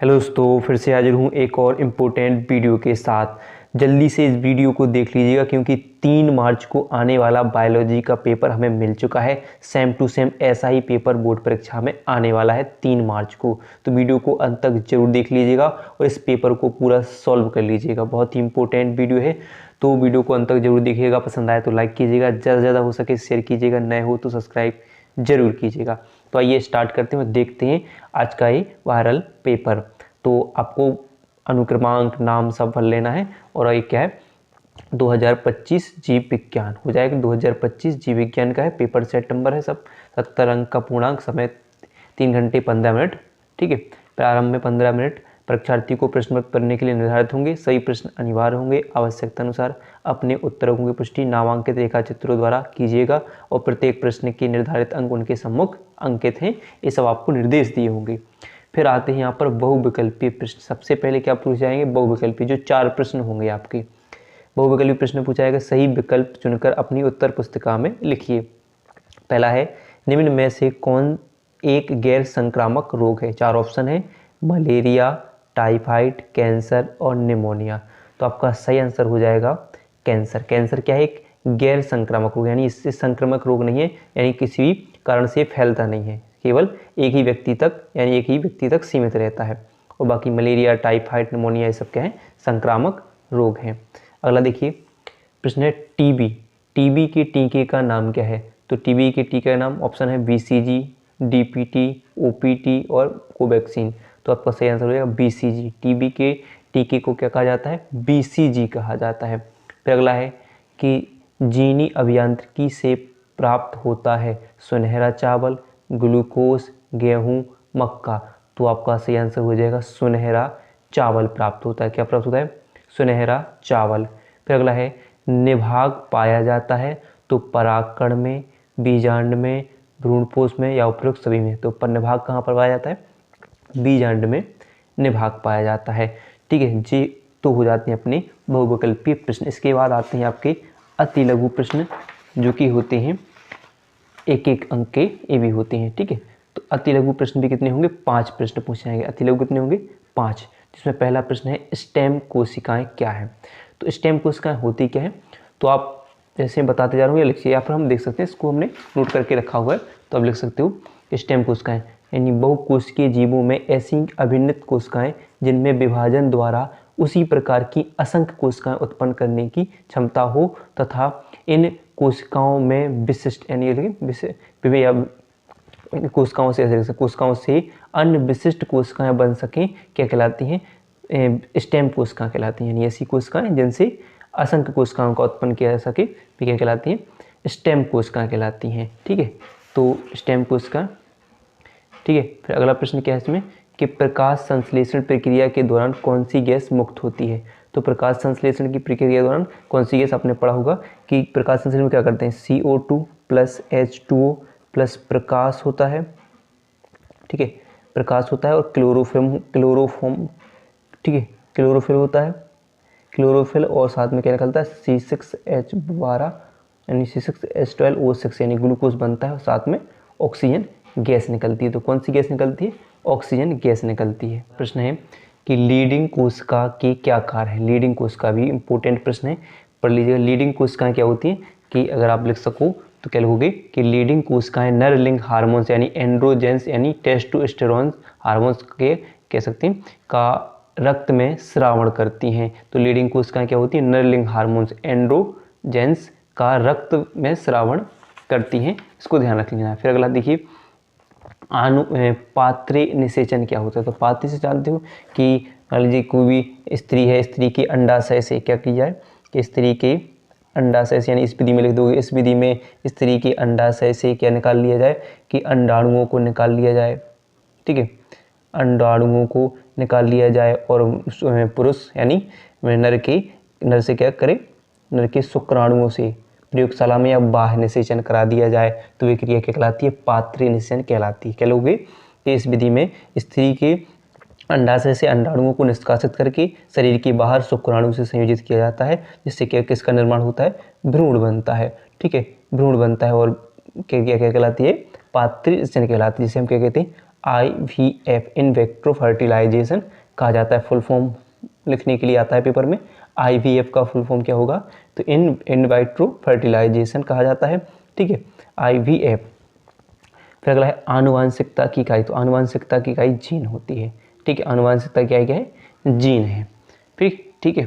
Hello दोस्तों, फिर से हाजिर हूँ एक और इम्पोर्टेंट वीडियो के साथ। जल्दी से इस वीडियो को देख लीजिएगा क्योंकि 3 मार्च को आने वाला बायोलॉजी का पेपर हमें मिल चुका है। सेम टू सेम ऐसा ही पेपर बोर्ड परीक्षा में आने वाला है 3 मार्च को। तो वीडियो को अंत तक जरूर देख लीजिएगा और इस पेपर को पूरा सॉल्व कर लीजिएगा। बहुत ही इंपॉर्टेंट वीडियो है, तो वीडियो को अंत तक जरूर देखिएगा। पसंद आए तो लाइक कीजिएगा, ज़्यादा से ज़्यादा हो सके शेयर कीजिएगा, नए हो तो सब्सक्राइब जरूर कीजिएगा। तो आइए स्टार्ट करते हैं, देखते हैं आज का ये वायरल पेपर। तो आपको अनुक्रमांक नाम सब भर लेना है और ये क्या है 2025 जीव विज्ञान हो जाएगा। 2025 जीव विज्ञान का है, पेपर सेट नंबर है सब, 70 अंक का पूर्णांक, समय 3 घंटे 15 मिनट। ठीक है, प्रारंभ में 15 मिनट परीक्षार्थी को प्रश्न करने के लिए निर्धारित होंगे। सही प्रश्न अनिवार्य होंगे। आवश्यकता अनुसार अपने उत्तरों की पुष्टि नामांकित रेखा चित्रों द्वारा कीजिएगा और प्रत्येक प्रश्न के निर्धारित अंक उनके सम्मुख अंकित हैं। ये सब आपको निर्देश दिए होंगे। फिर आते हैं यहाँ पर बहुविकल्पीय प्रश्न। सबसे पहले क्या पूछे जाएंगे, बहुविकल्पीय, जो 4 प्रश्न होंगे आपके। बहुविकल्पीय प्रश्न पूछा जाएगा, सही विकल्प चुनकर अपनी उत्तर पुस्तिका में लिखिए। पहला है, निम्न में से कौन एक गैर संक्रामक रोग है। 4 ऑप्शन है, मलेरिया, टाइफाइड, कैंसर और निमोनिया। तो आपका सही आंसर हो जाएगा कैंसर। कैंसर क्या है, एक गैर संक्रामक रोग, यानी इससे संक्रामक रोग नहीं है, यानी किसी भी कारण से फैलता नहीं है, केवल एक ही व्यक्ति तक, यानी एक ही व्यक्ति तक सीमित रहता है। और बाकी मलेरिया, टाइफाइड, निमोनिया ये सब क्या है, संक्रामक रोग हैं। अगला देखिए प्रश्न है, टीबी। टीबी के टीके का नाम क्या है। तो टीबी के टीके का नाम ऑप्शन है बीसीजी, डीपीटी, ओपीटी और कोवैक्सीन। तो आपका सही आंसर हो जाएगा बीसीजी। टीबी के टीके को क्या कहा जाता है, बीसीजी कहा जाता है। फिर अगला है कि जीनी अभियांत्रिकी से प्राप्त होता है सुनहरा चावल, ग्लूकोज, गेहूं, मक्का। तो आपका सही आंसर हो जाएगा सुनहरा चावल प्राप्त होता है। क्या प्राप्त होता है, सुनहरा चावल। फिर अगला है, निभाग पाया जाता है तो परागकण में, बीजांड में, भ्रूणपोष में या उपरोक्त सभी में। तो निभाग कहाँ पर पाया जाता है, बीजांड में निभाग पाया जाता है। ठीक है जी, तो हो जाते हैं अपने बहुविकल्पीय प्रश्न। इसके बाद आते हैं आपके अति लघु प्रश्न, जो कि होते हैं 1-1 अंक के, ये भी होते हैं। ठीक है, तो अति लघु प्रश्न भी कितने होंगे, 5 प्रश्न पूछे जाएंगे। अति लघु कितने होंगे, 5। जिसमें पहला प्रश्न है, स्टेम कोशिकाएं क्या है। तो स्टेम कोशिकाएं होती क्या है, तो आप जैसे बताते जा रहा हूँ या लिखिए, या फिर हम देख सकते हैं, इसको हमने नोट करके रखा हुआ है, तो आप लिख सकते हो स्टेम कोशिकाएं यानी बहुकोशिकीय जीवों में ऐसी अभिन्नित कोशिकाएं जिनमें विभाजन द्वारा उसी प्रकार की असंख्य कोशिकाएं उत्पन्न करने की क्षमता हो तथा इन कोशिकाओं में विशिष्ट यानी कोशिकाओं से अन्य विशिष्ट कोशिकाएं बन सकें, क्या कहलाती हैं, स्टेम कोशिकाएं कहलाती हैं। यानी ऐसी कोशिकाएं जिनसे असंख्य कोशिकाओं का उत्पन्न किया जा सके, भी क्या कहलाती हैं, स्टेम कोशिकाएं कहलाती हैं। ठीक है, तो स्टेम कोशिका। ठीक है, फिर अगला प्रश्न क्या है इसमें कि प्रकाश संश्लेषण प्रक्रिया के दौरान कौन सी गैस मुक्त होती है। तो प्रकाश संश्लेषण की प्रक्रिया के दौरान कौन सी गैस, आपने पढ़ा होगा कि प्रकाश संश्लेषण में क्या करते हैं, CO2 प्लस H2O प्लस प्रकाश होता है। ठीक है, प्रकाश होता है और क्लोरोफॉर्म, ठीक है, क्लोरोफिल होता है, क्लोरोफिल, और साथ में क्या निकलता है, C6H12 यानी C6H12O6 यानी ग्लूकोज बनता है और साथ में ऑक्सीजन गैस निकलती है। तो कौन सी गैस निकलती है, ऑक्सीजन गैस निकलती है। प्रश्न है कि लीडिंग कोशिका के क्या कार्य है। लीडिंग कोशिका भी इंपॉर्टेंट प्रश्न है, पढ़ लीजिएगा। लीडिंग कोशिकाएं क्या होती हैं, कि अगर आप लिख सको तो क्या लिखोगे कि लीडिंग कोशिकाएं नर लिंग हार्मोन्स यानी एंड्रोजेंस यानी टेस्टोस्टेरोन हार्मोन्स के कह सकते हैं का रक्त में श्रावण करती हैं। तो लीडिंग कोशिकाएं क्या होती हैं, नर लिंग हार्मोन्स एंड्रोजेंस का रक्त में श्रावण करती हैं, इसको ध्यान रख लेना। फिर अगला देखिए, पात्रे निषेचन क्या होता है। तो पात्रे से जानते हो कि मान लीजिए कोई भी स्त्री है, स्त्री के अंडाशय से क्या की जाए, कि स्त्री के अंडाशय से, यानी इस विधि में लिख दोगे, इस विधि में स्त्री के अंडाशय से क्या निकाल लिया जाए, कि अंडाणुओं को निकाल लिया जाए। ठीक है, अंडाणुओं को निकाल लिया जाए और पुरुष यानी नर से क्या करे, नर के शुक्राणुओं से प्रयोगशाला में या बाह्य निषेचन करा दिया जाए, तो वे क्रिया क्या कहलाती है, पात्रे निषेचन कहलाती है। क्या लोगे कि इस विधि में स्त्री के अंडाशय से अंडाणुओं को निष्कासित करके शरीर के बाहर शुक्राणु से संयोजित किया जाता है, जिससे क्या किसका निर्माण होता है, भ्रूण बनता है। ठीक है, भ्रूण बनता है और क्या कहलाती है, पात्रे निषेचन कहलाती है, जिसे हम क्या कहते हैं, IVF इन वेट्रो फर्टिलाइजेशन कहा जाता है। फुल फॉर्म लिखने के लिए आता है पेपर में, IVF का फुल फॉर्म क्या होगा, तो इन वाइट्रो फर्टिलाइजेशन कहा जाता है। ठीक है, IVF। फिर अगला है आनुवांशिकता की इकाई, तो आनुवांशिकता की इकाई जीन होती है। ठीक है, आनुवांशिकता क्या है, जीन है। फिर ठीक है,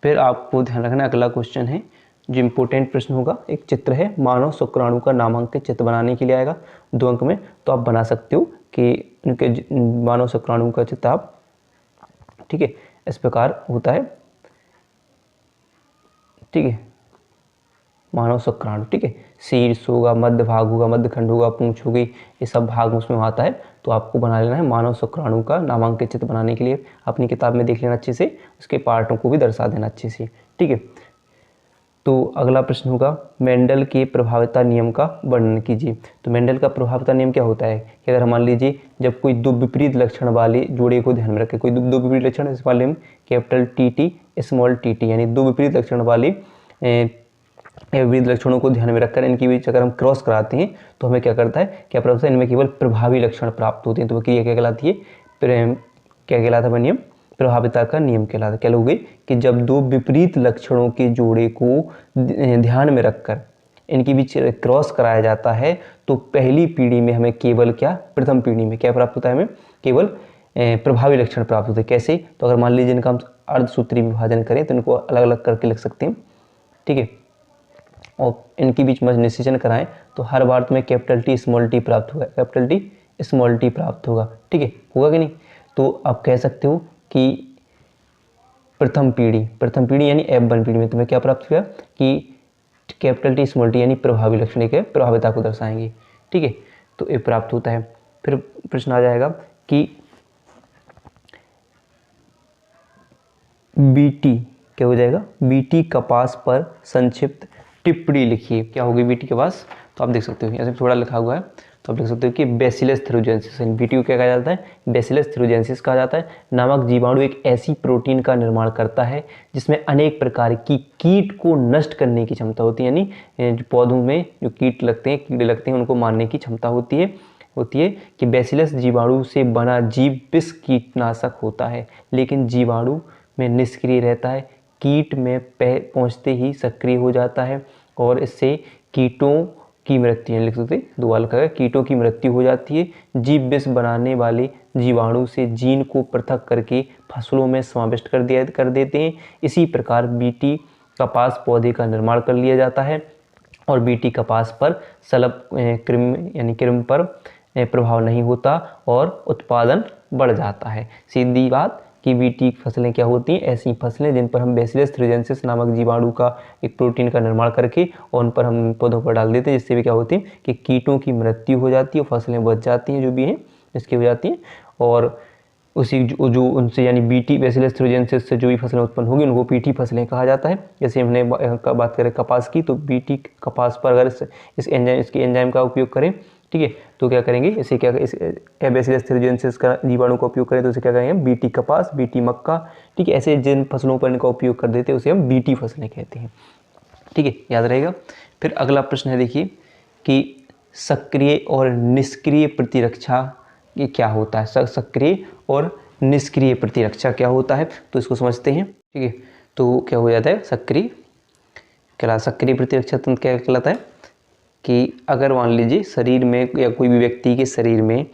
फिर आपको ध्यान रखना अगला क्वेश्चन है जो इम्पोर्टेंट प्रश्न होगा, एक चित्र है, मानव शुक्राणु का नामांकित चित्र बनाने के लिए आएगा 2 अंक में, तो आप बना सकते हो कि उनके मानव शुक्राणु का चित्र आप, ठीक है, इस प्रकार होता है। ठीक है, मानव शुक्राणु, ठीक है, शीर्ष होगा, मध्य भाग होगा, मध्य खंड होगा, पूंछ होगी, ये सब भाग उसमें आता है। तो आपको बना लेना है मानव शुक्राणु का नामांकित चित्र बनाने के लिए अपनी किताब में देख लेना अच्छे से, उसके पार्टों को भी दर्शा देना अच्छे से। ठीक है, तो अगला प्रश्न होगा मेंडल के प्रभाविता नियम का वर्णन कीजिए। तो मेंडल का प्रभाविता नियम क्या होता है कि अगर मान लीजिए जब कोई दो विपरीत लक्षण वाले जोड़े को ध्यान में रखें, कोई दो विपरीत लक्षण, इस वाले में कैपिटल TT स्मॉल tt, यानी दो विपरीत लक्षण वाले विपरीत लक्षणों को ध्यान में रखकर इनके बीच अगर हम क्रॉस कराते हैं तो हमें क्या करता है, क्या प्राप्त होता है, इनमें केवल प्रभावी लक्षण प्राप्त होते हैं। तो क्रिया क्या कहलाती है, क्या कहलाता है नियम, प्रभाविता का नियम कहलाता है। क्या लोगे कि जब दो विपरीत लक्षणों के जोड़े को ध्यान में रखकर इनके बीच क्रॉस कराया जाता है तो पहली पीढ़ी में हमें केवल क्या, प्रथम पीढ़ी में क्या प्राप्त होता है, हमें केवल प्रभावी लक्षण प्राप्त होते हैं। कैसे, तो अगर मान लीजिए इनका हम अर्धसूत्री विभाजन करें तो इनको अलग अलग करके लिख सकते हैं। ठीक है, और इनके बीच में निश्चयन कराएं तो हर बार तुम्हें कैपिटल T स्मॉल t प्राप्त होगा, कैपिटल T स्मॉल t प्राप्त होगा। ठीक है, होगा कि नहीं, तो आप कह सकते हो कि प्रथम पीढ़ी यानी F1 पीढ़ी में तुम्हें क्या प्राप्त हुआ कि कैपिटल T स्मॉल t यानी प्रभावी लक्षण के प्रभाविता को दर्शाएंगे। ठीक है, तो ये प्राप्त होता है। फिर प्रश्न आ जाएगा कि BT क्या हो जाएगा, BT कपास पर संक्षिप्त टिप्पणी लिखिए। क्या होगी BT के पास, तो आप देख सकते हो ऐसे थोड़ा लिखा हुआ है, तो आप देख सकते हो कि बैसिलस थ्यूरोजेंसिस, BT को क्या कहा जाता है, बैसिलस थ्यूरोजेंसिस कहा जाता है। नामक जीवाणु एक ऐसी प्रोटीन का निर्माण करता है जिसमें अनेक प्रकार की कीट को नष्ट करने की क्षमता होती है, यानी जो पौधों में जो कीड़े लगते हैं उनको मारने की क्षमता होती है कि बैसिलस जीवाणु से बना जीव विष कीटनाशक होता है, लेकिन जीवाणु में निष्क्रिय रहता है, कीट में पहुंचते ही सक्रिय हो जाता है और इससे कीटों की मृत्यु, लिख सकते दो बार लिखा है, कीटों की मृत्यु हो जाती है। जीव विष बनाने वाले जीवाणु से जीन को पृथक करके फसलों में समाविष्ट कर देते हैं। इसी प्रकार BT कपास पौधे का निर्माण कर लिया जाता है और BT कपास पर शलभ कृमि पर प्रभाव नहीं होता और उत्पादन बढ़ जाता है। सीधी बात कि BT फसलें क्या होती हैं, ऐसी फसलें जिन पर हम बैसिलस थ्यूरोजेंसिस नामक जीवाणु का एक प्रोटीन का निर्माण करके और उन पर हम पौधों पर डाल देते हैं, जिससे भी क्या होती है कि कीटों की मृत्यु हो जाती है, फसलें बच जाती हैं जो भी हैं इसकी हो जाती हैं, और उसी जो उनसे यानी BT बैसिलस थ्यूरोजेंसिस से जो भी फसलें उत्पन्न होगी उनको PT फसलें कहा जाता है। जैसे हमने बात करें कपास की, तो BT कपास पर अगर इसके एंजाइम का उपयोग करें, ठीक है, तो क्या करेंगे, इसे क्या इस बैसिलस थ्यूरोजेंसिस का जीवाणु का उपयोग करें तो इसे क्या करेंगे, BT कपास, BT मक्का। ठीक है, ऐसे जिन फसलों पर इनका उपयोग कर देते हैं उसे हम BT फसलें कहते हैं। ठीक है, याद रहेगा। फिर अगला प्रश्न है, देखिए कि सक्रिय और निष्क्रिय प्रतिरक्षा ये क्या होता है, सक्रिय और निष्क्रिय प्रतिरक्षा क्या होता है, तो इसको समझते हैं। ठीक है, तो क्या हो जाता है, सक्रिय प्रतिरक्षा तंत्र क्या कहलाता है कि अगर मान लीजिए शरीर में या कोई भी व्यक्ति के शरीर में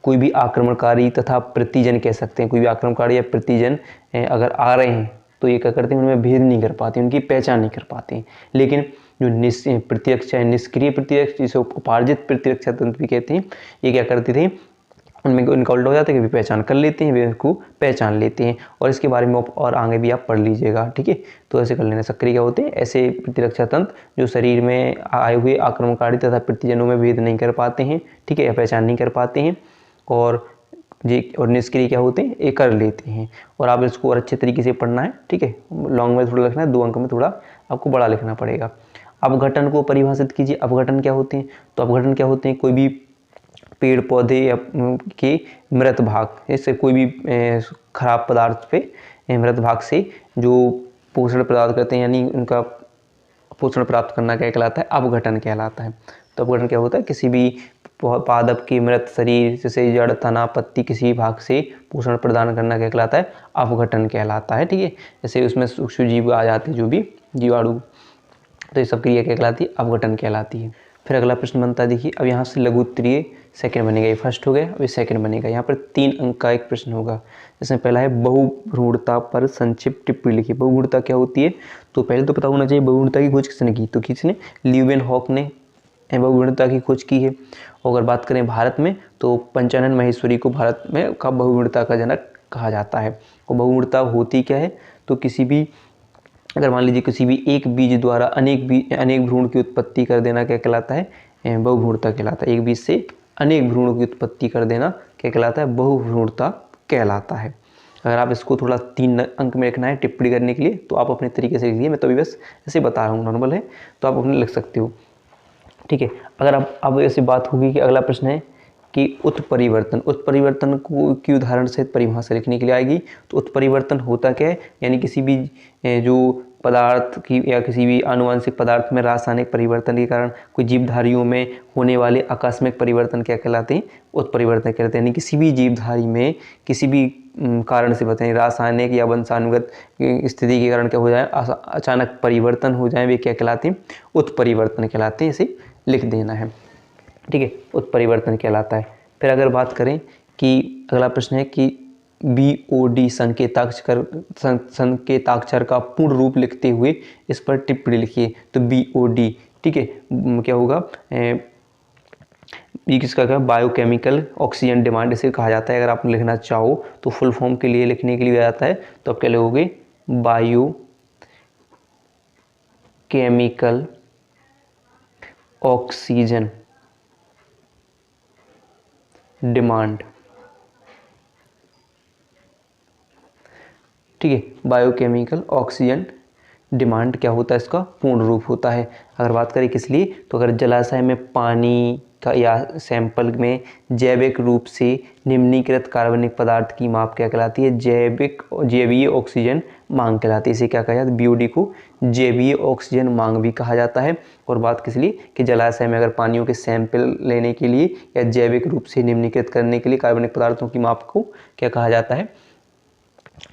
कोई भी आक्रमणकारी तथा प्रतिजन कह सकते हैं, कोई भी आक्रमणकारी या प्रतिजन अगर आ रहे हैं तो ये क्या करते हैं, उनमें भेद नहीं कर पाते, उनकी पहचान नहीं कर पाते हैं। लेकिन जो प्रतिरक्षा है, निष्क्रिय प्रतिरक्षा, जिसे उपार्जित प्रतिरक्षा तंत्र भी कहते हैं, ये क्या करते थे, उनमें उनका उल्टा हो जाता है कि वे पहचान कर लेते हैं, वे उनको पहचान लेते हैं, और इसके बारे में और आगे भी आप पढ़ लीजिएगा। ठीक है, तो ऐसे कर लेना। सक्रिय क्या होते हैं, ऐसे प्रतिरक्षा तंत्र जो शरीर में आए हुए आक्रमणकारी तथा प्रतिजनों में भेद नहीं कर पाते हैं, ठीक है, या पहचान नहीं कर पाते हैं, और निष्क्रिय क्या होते हैं, ये कर लेते हैं। और आप इसको और अच्छे तरीके से पढ़ना है। ठीक है, लॉन्ग में थोड़ा लिखना है, 2 अंक में थोड़ा आपको बड़ा लिखना पड़ेगा। अपघटन को परिभाषित कीजिए। अपघटन क्या होते हैं, तो अपघटन क्या होते हैं, कोई भी पेड़ पौधे या के मृत भाग, जैसे कोई भी खराब पदार्थ पे मृत भाग से जो पोषण प्राप्त करते हैं, यानी उनका पोषण प्राप्त करना क्या कहलाता है, अपघटन कहलाता है। तो अपघटन क्या होता है, किसी भी पादप के मृत शरीर जैसे जड़, तना, पत्ती किसी भी भाग से पोषण प्रदान करना क्या कहलाता है, अपघटन कहलाता है। ठीक है, जैसे उसमें सूक्ष्म जीव आ जाते हैं, जो भी जीवाणु, तो ये सब क्रिया क्या कहलाती है, अपघटन कहलाती है। फिर अगला प्रश्न बनता है, देखिए अब यहाँ से लघु उत्तरीय सेकंड बनेगा, ये फर्स्ट हो गया, अब ये सेकंड बनेगा। यहाँ पर 3 अंक का एक प्रश्न होगा, जिसमें पहला है बहुभ्रूणता पर संक्षिप्त टिप्पणी लिखिए। बहुभ्रूणता क्या होती है, तो पहले तो पता होना चाहिए बहुभ्रूणता की खोज किसने की, तो किसने, ल्यूवेनहॉक ने बहुभ्रूणता की खोज की है। और अगर बात करें भारत में, तो पंचानन माहेश्वरी को भारत में का बहुभ्रूणता का जनक कहा जाता है। और बहुभ्रूणता होती क्या है, तो किसी भी, अगर मान लीजिए किसी भी एक बीज द्वारा अनेक भ्रूण की उत्पत्ति कर देना क्या कहलाता है, बहुभ्रूणता कहलाता है। एक बीज से अनेक भ्रूणों की उत्पत्ति कर देना क्या कहलाता है, बहुभ्रूणता कहलाता है। अगर आप इसको थोड़ा 3 अंक में लिखना है टिप्पणी करने के लिए, तो आप अपने तरीके से लिखिए, मैं तो अभी बस ऐसे बता रहा हूँ, नॉर्मल है, तो आप अपने लिख सकते हो। ठीक है, अगर आप अब ऐसी बात होगी कि अगला प्रश्न है कि उत्परिवर्तन को की उदाहरण सहित परिभाषा लिखने के लिए आएगी। तो उत्परिवर्तन होता क्या है, यानी किसी भी जो पदार्थ की या किसी भी आनुवंशिक पदार्थ में रासायनिक परिवर्तन के कारण कोई जीवधारियों में होने वाले आकस्मिक परिवर्तन क्या कहलाते हैं, उत्परिवर्तन कहलाते हैं। यानी किसी भी जीवधारी में किसी भी कारण से बताएं, रासायनिक या वंशानुगत स्थिति के कारण क्या हो जाए, अचानक परिवर्तन हो जाए, वे क्या कहलाते हैं, उत्परिवर्तन कहलाते हैं। इसे लिख देना है। ठीक है, उत्परिवर्तन कहलाता है। फिर अगर बात करें कि अगला प्रश्न है कि BOD संकेताक्षर का पूर्ण रूप लिखते हुए इस पर टिप्पणी लिखिए। तो BOD, ठीक है, क्या होगा, ये किसका क्या, बायोकेमिकल ऑक्सीजन डिमांड इसे कहा जाता है। अगर आप लिखना चाहो तो फुल फॉर्म के लिए लिखने के लिए आ जाता है, तो आप क्या लिखोगे, बायोकेमिकल ऑक्सीजन डिमांड। ठीक है, बायोकेमिकल ऑक्सीजन डिमांड क्या होता है, इसका पूर्ण रूप होता है। अगर बात करें किस लिए, तो अगर जलाशय में पानी का या सैंपल में जैविक रूप से निम्नीकृत कार्बनिक पदार्थ की माप क्या कहलाती है, जैवीय ऑक्सीजन मांग कहलाती है। इसे क्या कहा जाता है, BOD को जैवीय ऑक्सीजन मांग भी कहा जाता है। और बात किस लिए, कि जलाशय में अगर पानियों के सैंपल लेने के लिए या जैविक रूप से निम्नीकृत करने के लिए कार्बनिक पदार्थों की माप को क्या कहा जाता है,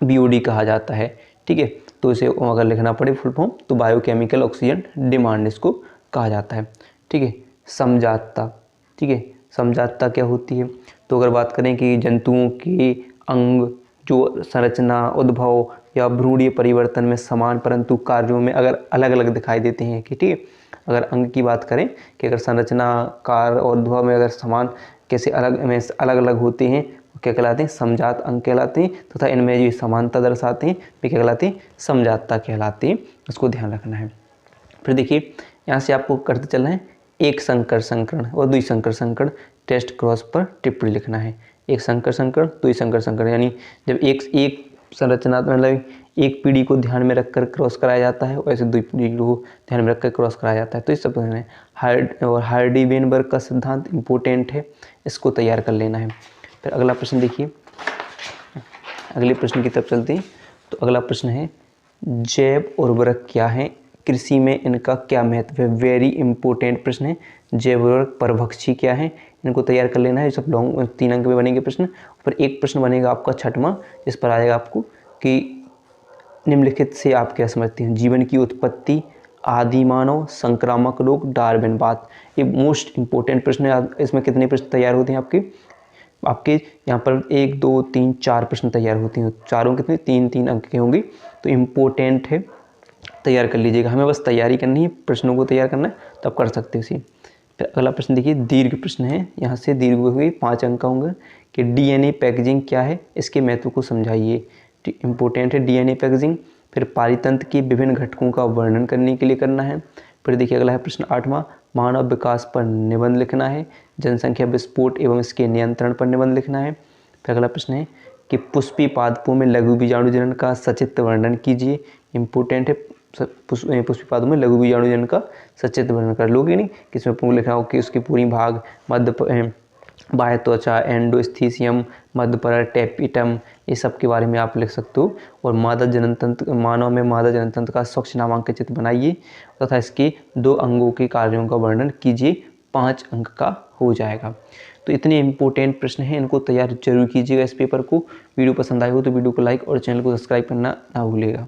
BOD कहा जाता है। ठीक है, तो इसे अगर लिखना पड़े फुल फॉर्म, तो बायोकेमिकल ऑक्सीजन डिमांड इसको कहा जाता है। ठीक है, समजातता। ठीक है, समजातता क्या होती है, तो अगर बात करें कि जंतुओं के अंग जो संरचना, उद्भव या भ्रूणीय परिवर्तन में समान परंतु कार्यों में अगर अलग अलग दिखाई देते हैं, कि ठीक है, अगर अंग की बात करें कि अगर संरचना, कार्य और उद्भव में अगर समान कैसे अलग अलग होते हैं, क्या कहलाते हैं, समजात अंग कहलाते हैं, तथा इनमें जो समानता दर्शाते हैं वे क्या कहलाते हैं, समजातता कहलाते हैं। इसको ध्यान रखना है। फिर देखिए यहाँ से आपको करते चलना है, एक संकर संकरण और द्वि संकर संकरण टेस्ट क्रॉस पर टिप्पणी लिखना है। एक संकर संकरण, द्वि संकर संकरण, यानी जब एक संरचना मतलब एक पीढ़ी को ध्यान में रखकर क्रॉस कराया जाता है, वैसे द्वि पीढ़ी को ध्यान में रखकर क्रॉस कराया जाता है। तो इस सब हार्डी-वेनबर्ग का सिद्धांत इंपॉर्टेंट है, इसको तैयार कर लेना है। फिर अगला प्रश्न देखिए, अगले प्रश्न की तरफ चलते हैं। तो अगला प्रश्न है, जैव उर्वरक क्या है, कृषि में इनका क्या महत्व है। वेरी इंपॉर्टेंट प्रश्न है। जैव उर्वरक परभक्षी क्या है, इनको तैयार कर लेना है। ये सब लॉन्ग 3 अंक में बनेंगे प्रश्न। फिर एक प्रश्न बनेगा आपका 6वां, जिस पर आएगा आपको कि निम्नलिखित से आप क्या समझते हैं, जीवन की उत्पत्ति, आदि मानव, संक्रामक रोग, डार्विनवाद। ये मोस्ट इंपॉर्टेंट प्रश्न है। इसमें कितने प्रश्न तैयार होते हैं आपके यहाँ पर 1 2 3 4 प्रश्न तैयार होते हैं। चारों कितने, 3 अंक के होंगे। तो इम्पोर्टेंट है, तैयार कर लीजिएगा। हमें बस तैयारी करनी है, प्रश्नों को तैयार करना है, तो आप कर सकते हो इसी। फिर अगला प्रश्न देखिए, दीर्घ प्रश्न है। यहाँ से दीर्घ हुए 5 अंक होंगे कि DNA पैकेजिंग क्या है, इसके महत्व को समझाइए। इम्पोर्टेंट है DNA पैकेजिंग। फिर पारितंत्र के विभिन्न घटकों का वर्णन करने के लिए करना है। फिर देखिए अगला है प्रश्न 8वां, मानव विकास पर निबंध लिखना है। जनसंख्या विस्फोट एवं इसके नियंत्रण पर निबंध लिखना है। फिर अगला प्रश्न है कि पुष्पी पादपों में लघु बीजाणु जनन का सचित्र वर्णन कीजिए। इम्पोर्टेंट है, पुष्पी पादपों में लघु बीजाणु जनन का सचित्र वर्णन कर लोगे नहीं, किसमें पूर्ण लिखा हो कि उसके पूरी भाग, मध्य बाह्य त्वचा, एंडोस्थीसियम, मध्यपर, टेपिटम, ये सब के बारे में आप लिख सकते हो। और मादा जनन तंत्र, मानव में मादा जनन तंत्र का स्वच्छ नामांकित चित्र बनाइए तथा इसके 2 अंगों के कार्यों का वर्णन कीजिए। 5 अंक का हो जाएगा। तो इतने इंपॉर्टेंट प्रश्न हैं, इनको तैयार जरूर कीजिएगा इस पेपर को। वीडियो पसंद आए हो तो वीडियो को लाइक और चैनल को सब्सक्राइब करना ना भूलिएगा।